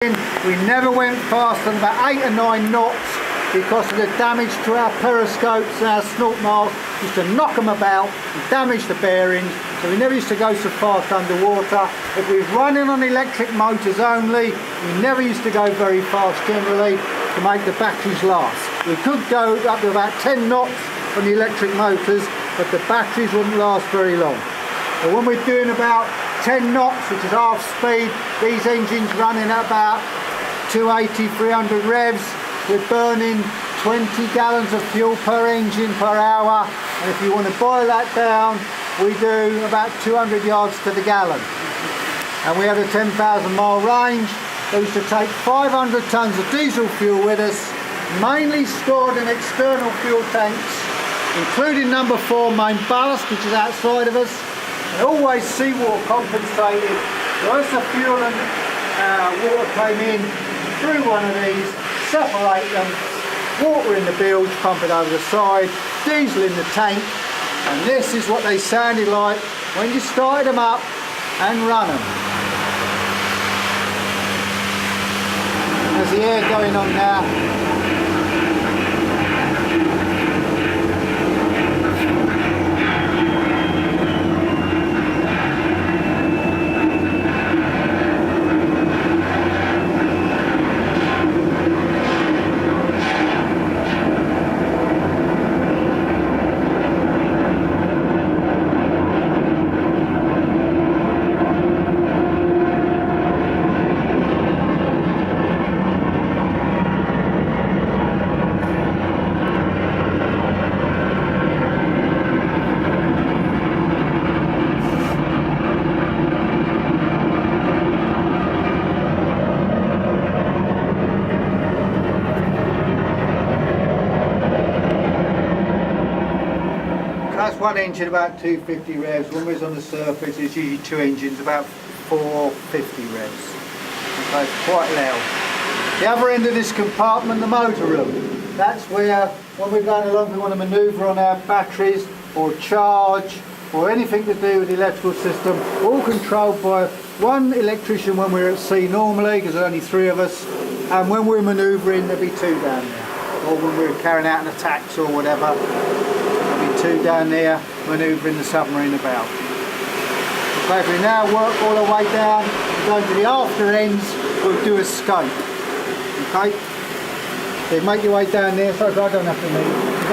We never went faster than about 8 or 9 knots because of the damage to our periscopes and our snort masts. Used to knock them about and damage the bearings, so we never used to go so fast underwater. If we was running on electric motors only, we never used to go very fast generally to make the batteries last. We could go up to about 10 knots on the electric motors, but the batteries wouldn't last very long. But when we're doing about 10 knots, which is half speed, these engines running at about 280, 300 revs, we're burning 20 gallons of fuel per engine per hour, and if you want to boil that down, we do about 200 yards to the gallon. And we have a 10,000 mile range. We used to take 500 tons of diesel fuel with us, mainly stored in external fuel tanks, including number 4 main ballast, which is outside of us, and always seawater compensated. So as the fuel and water came in through one of these, separate them, water in the bilge, pump it over the side, diesel in the tank, and this is what they sounded like when you started them up and run them. There's the air going on now. That's one engine about 250 revs. When we're on the surface, it's usually 2 engines about 450 revs. Okay, it's quite loud. The other end of this compartment, the motor room. That's where, when we're going along, we want to manoeuvre on our batteries or charge or anything to do with the electrical system. All controlled by one electrician when we're at sea normally, because there's only 3 of us, and when we're manoeuvring, there'll be 2 down there. Or when we're carrying out an attacks or whatever. 2 down there manoeuvring the submarine about. Okay, if we now work all the way down, go to the after ends, we'll do a scope. Okay? So you make your way down there, so I don't have to move.